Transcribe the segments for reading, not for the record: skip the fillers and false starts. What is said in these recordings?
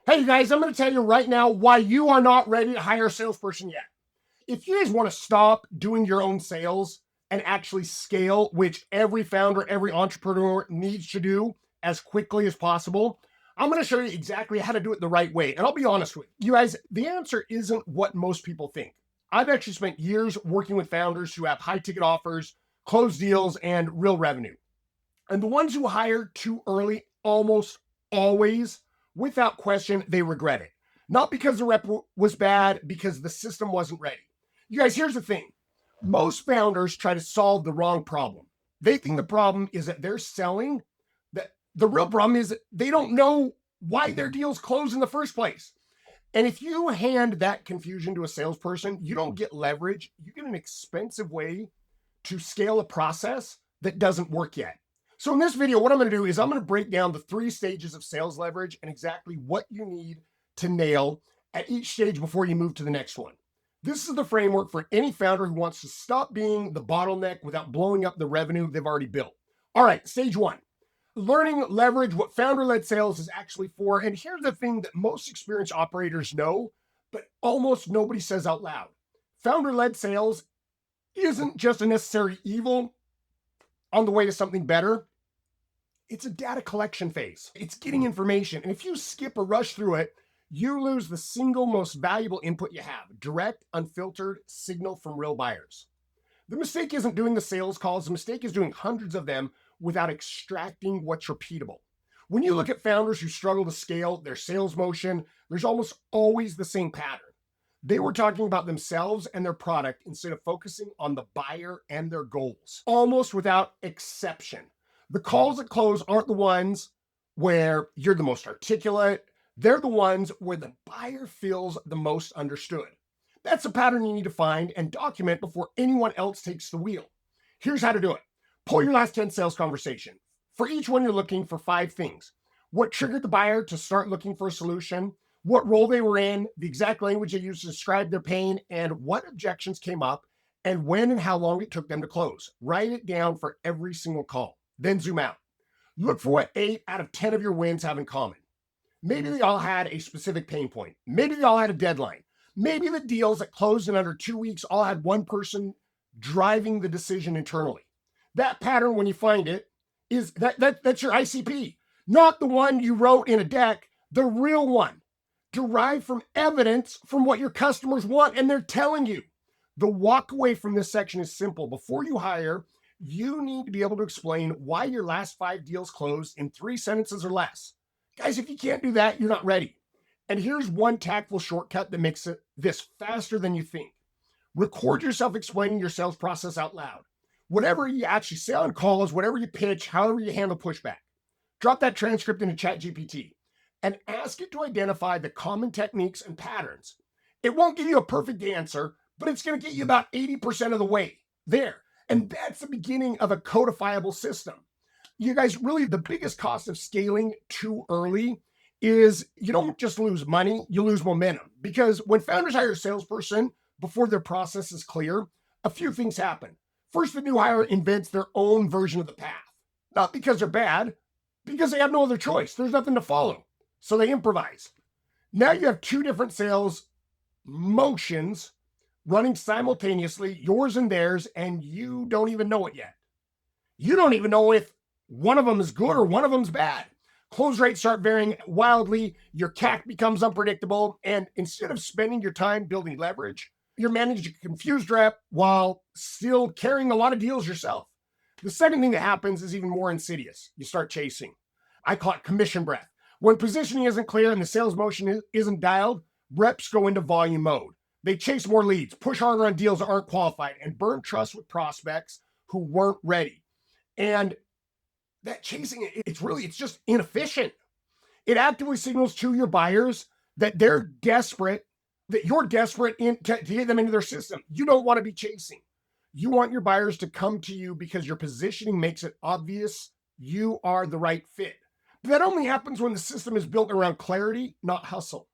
Hey guys, I'm going to tell you right now why you are not ready to hire a salesperson yet. If you guys want to stop doing your own sales and actually scale, which every founder, every entrepreneur needs to do as quickly as possible, I'm going to show you exactly how to do it the right way. And I'll be honest with you guys, the answer isn't what most people think. I've actually spent years working with founders who have high ticket offers, closed deals, and real revenue. And the ones who hire too early, almost always, without question, they regret it. Not because the rep was bad, because the system wasn't ready. You guys, here's the thing. Most founders try to solve the wrong problem. They think the problem is that they're selling. That the real problem is that they don't know why their deals close in the first place. And if you hand that confusion to a salesperson, you don't get leverage. You get an expensive way to scale a process that doesn't work yet. So in this video, what I'm going to do is I'm going to break down the 3 stages of sales leverage and exactly what you need to nail at each stage before you move to the next one. This is the framework for any founder who wants to stop being the bottleneck without blowing up the revenue they've already built. All right, stage 1. Learning leverage, what founder-led sales is actually for. And here's the thing that most experienced operators know, but almost nobody says out loud. Founder-led sales isn't just a necessary evil on the way to something better. It's a data collection phase. It's getting information. And if you skip or rush through it, you lose the single most valuable input you have: direct, unfiltered signal from real buyers. The mistake isn't doing the sales calls. The mistake is doing hundreds of them without extracting what's repeatable. When you look at founders who struggle to scale their sales motion, there's almost always the same pattern. They were talking about themselves and their product instead of focusing on the buyer and their goals, almost without exception. The calls that close aren't the ones where you're the most articulate. They're the ones where the buyer feels the most understood. That's a pattern you need to find and document before anyone else takes the wheel. Here's how to do it. Pull your last 10 sales conversations. For each one, you're looking for 5 things. What triggered the buyer to start looking for a solution? What role they were in, the exact language they used to describe their pain, and what objections came up, and when and how long it took them to close. Write it down for every single call. Then zoom out. Look for what 8 out of 10 of your wins have in common. Maybe they all had a specific pain point. Maybe they all had a deadline. Maybe the deals that closed in under 2 weeks all had one person driving the decision internally. That pattern, when you find it, is that's your ICP, not the one you wrote in a deck, the real one, derived from evidence from what your customers want and they're telling you. The walk away from this section is simple. Before you hire, you need to be able to explain why your last 5 deals closed in 3 sentences or less. Guys, if you can't do that, you're not ready. And here's one tactful shortcut that makes this faster than you think. Record yourself explaining your sales process out loud. Whatever you actually say on calls, whatever you pitch, however you handle pushback. Drop that transcript into ChatGPT and ask it to identify the common techniques and patterns. It won't give you a perfect answer, but it's going to get you about 80% of the way there. And that's the beginning of a codifiable system. You guys, really the biggest cost of scaling too early is you don't just lose money, you lose momentum. Because when founders hire a salesperson before their process is clear, a few things happen. First, the new hire invents their own version of the path. Not because they're bad, because they have no other choice. There's nothing to follow. So they improvise. Now you have 2 different sales motions running simultaneously, yours and theirs, and you don't even know it yet. You don't even know if one of them is good or one of them's bad. Close rates start varying wildly, your CAC becomes unpredictable, and instead of spending your time building leverage, you're managing a confused rep while still carrying a lot of deals yourself. The second thing that happens is even more insidious. You start chasing. I call it commission breath. When positioning isn't clear and the sales motion isn't dialed, reps go into volume mode. They chase more leads, push harder on deals that aren't qualified, and burn trust with prospects who weren't ready. And that chasing, it's just inefficient. It actively signals to your buyers that they're desperate, that you're desperate to get them into their system. You don't want to be chasing. You want your buyers to come to you because your positioning makes it obvious you are the right fit. But that only happens when the system is built around clarity, not hustle.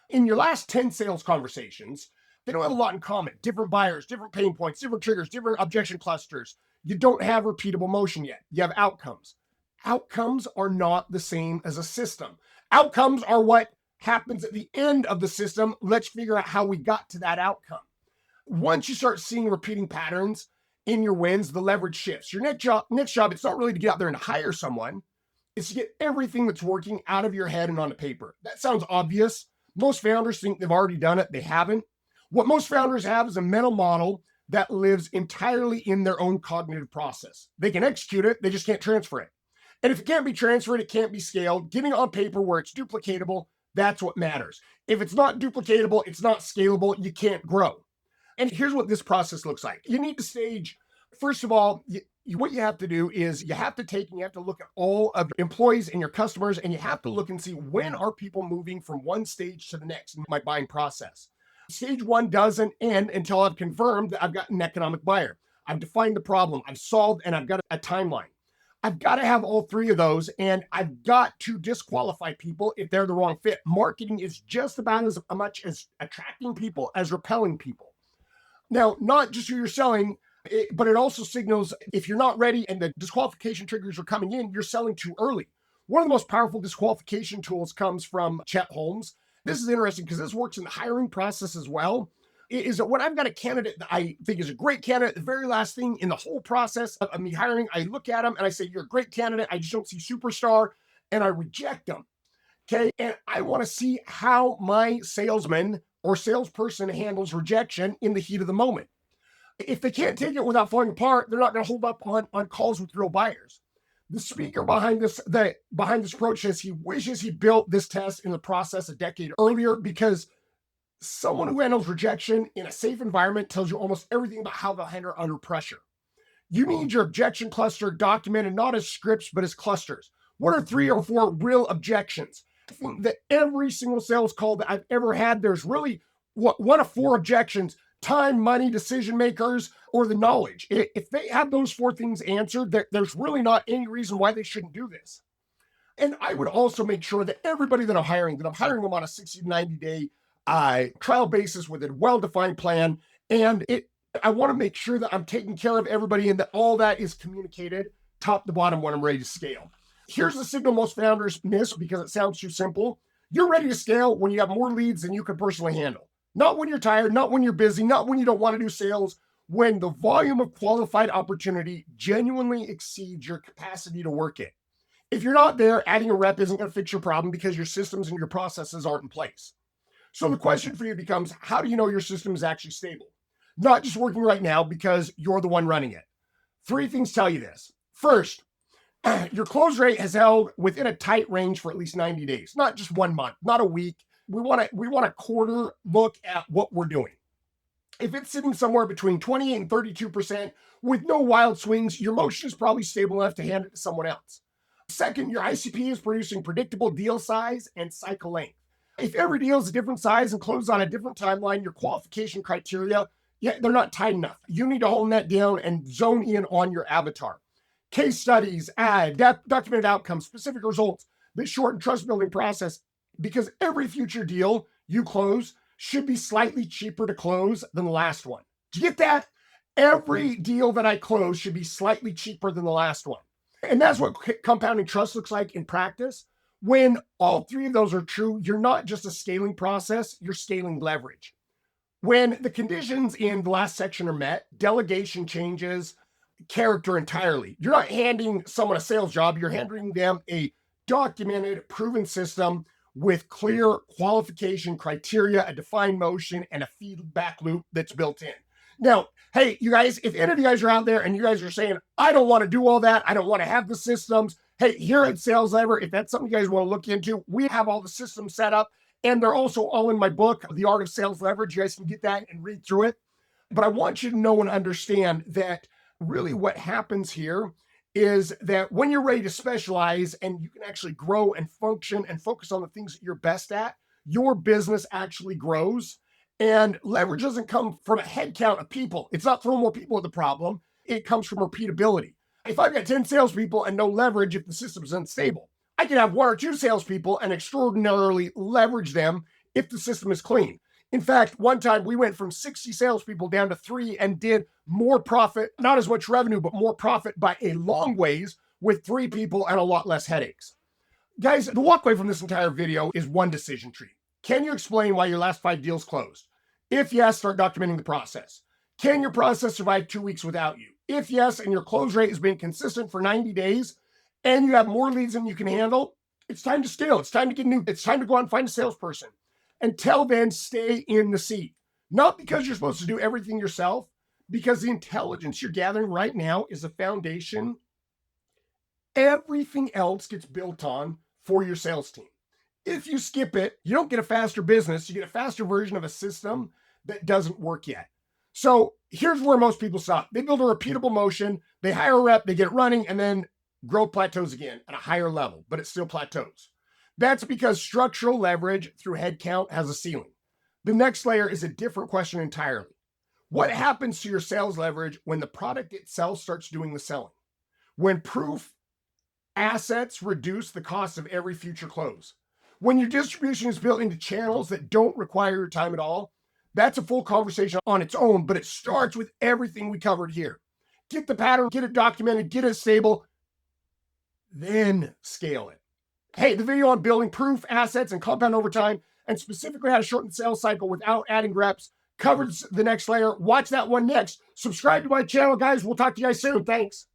In your last 10 sales conversations, they don't have a lot in common. Different buyers, different pain points, different triggers, different objection clusters. You don't have repeatable motion yet. You have outcomes. Outcomes are not the same as a system. Outcomes are what happens at the end of the system. Let's figure out how we got to that outcome. Once you start seeing repeating patterns in your wins, the leverage shifts. Your next job, it's not really to get out there and hire someone. It's to get everything that's working out of your head and onto paper. That sounds obvious. Most founders think they've already done it. They haven't. What most founders have is a mental model that lives entirely in their own cognitive process. They can execute it, they just can't transfer it. And if it can't be transferred, it can't be scaled. Getting it on paper where it's duplicatable, that's what matters. If it's not duplicatable, it's not scalable, you can't grow. And here's what this process looks like. You need to stage, first of all, what you have to do is you have to take and you have to look at all of your employees and your customers, and you have to look and see when are people moving from one stage to the next in my buying process. Stage one doesn't end until I've confirmed that I've got an economic buyer. I've defined the problem, I've solved, and I've got a timeline. I've got to have all three of those, and I've got to disqualify people if they're the wrong fit. Marketing is just about as much as attracting people as repelling people. Now, not just who you're selling, but it also signals if you're not ready and the disqualification triggers are coming in, you're selling too early. One of the most powerful disqualification tools comes from Chet Holmes. This is interesting because this works in the hiring process as well. Is that when I've got a candidate that I think is a great candidate, the very last thing in the whole process of me hiring, I look at them and I say, you're a great candidate. I just don't see superstar, and I reject them. Okay. And I want to see how my salesman or salesperson handles rejection in the heat of the moment. If they can't take it without falling apart, they're not going to hold up on calls with real buyers. The speaker behind this approach says he wishes he built this test in the process a decade earlier, because someone who handles rejection in a safe environment tells you almost everything about how they'll handle under pressure. You need your objection cluster documented not as scripts, but as clusters. What are 3 or 4 real objections? I think that every single sales call that I've ever had, there's really one of 4 objections: time, money, decision makers, or the knowledge. If they have those 4 things answered, there's really not any reason why they shouldn't do this. And I would also make sure that everybody that I'm hiring them on a 60 to 90 day trial basis with a well-defined plan. And I want to make sure that I'm taking care of everybody and that all that is communicated top to bottom when I'm ready to scale. Here's the signal most founders miss because it sounds too simple. You're ready to scale when you have more leads than you can personally handle. Not when you're tired, not when you're busy, not when you don't want to do sales, when the volume of qualified opportunity genuinely exceeds your capacity to work it. If you're not there, adding a rep isn't going to fix your problem because your systems and your processes aren't in place. So the question for you becomes, how do you know your system is actually stable? Not just working right now because you're the one running it. 3 things tell you this. First, your close rate has held within a tight range for at least 90 days, not just 1 month, not a week. We want a quarter look at what we're doing. If it's sitting somewhere between 28 and 32% with no wild swings, your motion is probably stable enough to hand it to someone else. Second, your ICP is producing predictable deal size and cycle length. If every deal is a different size and closes on a different timeline, your qualification criteria, they're not tight enough. You need to hold that down and zone in on your avatar. Case studies, documented outcomes, specific results that shorten trust building process, because every future deal you close should be slightly cheaper to close than the last one. Do you get that? Every deal that I close should be slightly cheaper than the last one. And that's what compounding trust looks like in practice. When all 3 of those are true, you're not just a scaling process, you're scaling leverage. When the conditions in the last section are met, delegation changes character entirely. You're not handing someone a sales job, you're handing them a documented, proven system with clear qualification criteria, a defined motion, and a feedback loop that's built in. Now, hey, you guys, if any of you guys are out there and you guys are saying, I don't want to do all that, I don't want to have the systems, hey, here at Sales Lever, if that's something you guys want to look into, we have all the systems set up, and they're also all in my book, The Art of Sales Leverage. You guys can get that and read through it. But I want you to know and understand that really what happens here is that when you're ready to specialize and you can actually grow and function and focus on the things that you're best at, your business actually grows. And leverage doesn't come from a head count of people. It's not throwing more people at the problem. It comes from repeatability. If I've got 10 salespeople and no leverage, if the system's unstable, I can have 1 or 2 salespeople and extraordinarily leverage them if the system is clean. In fact, one time we went from 60 salespeople down to 3 and did more profit, not as much revenue, but more profit by a long ways with 3 people and a lot less headaches. Guys, the walkway from this entire video is one decision tree. Can you explain why your last 5 deals closed? If yes, start documenting the process. Can your process survive 2 weeks without you? If yes, and your close rate has been consistent for 90 days, and you have more leads than you can handle, it's time to scale. It's time to get new. It's time to go out and find a salesperson. Until then, stay in the seat. Not because you're supposed to do everything yourself, because the intelligence you're gathering right now is a foundation everything else gets built on for your sales team. If you skip it, you don't get a faster business, you get a faster version of a system that doesn't work yet. So here's where most people stop. They build a repeatable motion, they hire a rep, they get it running, and then growth plateaus again at a higher level, but it still plateaus. That's because structural leverage through headcount has a ceiling. The next layer is a different question entirely. What happens to your sales leverage when the product itself starts doing the selling? When proof assets reduce the cost of every future close. When your distribution is built into channels that don't require your time at all, that's a full conversation on its own, but it starts with everything we covered here. Get the pattern, get it documented, get it stable, then scale it. Hey, the video on building proof, assets, and compound over time, and specifically how to shorten the sales cycle without adding reps, covers the next layer. Watch that one next. Subscribe to my channel, guys. We'll talk to you guys soon. Thanks.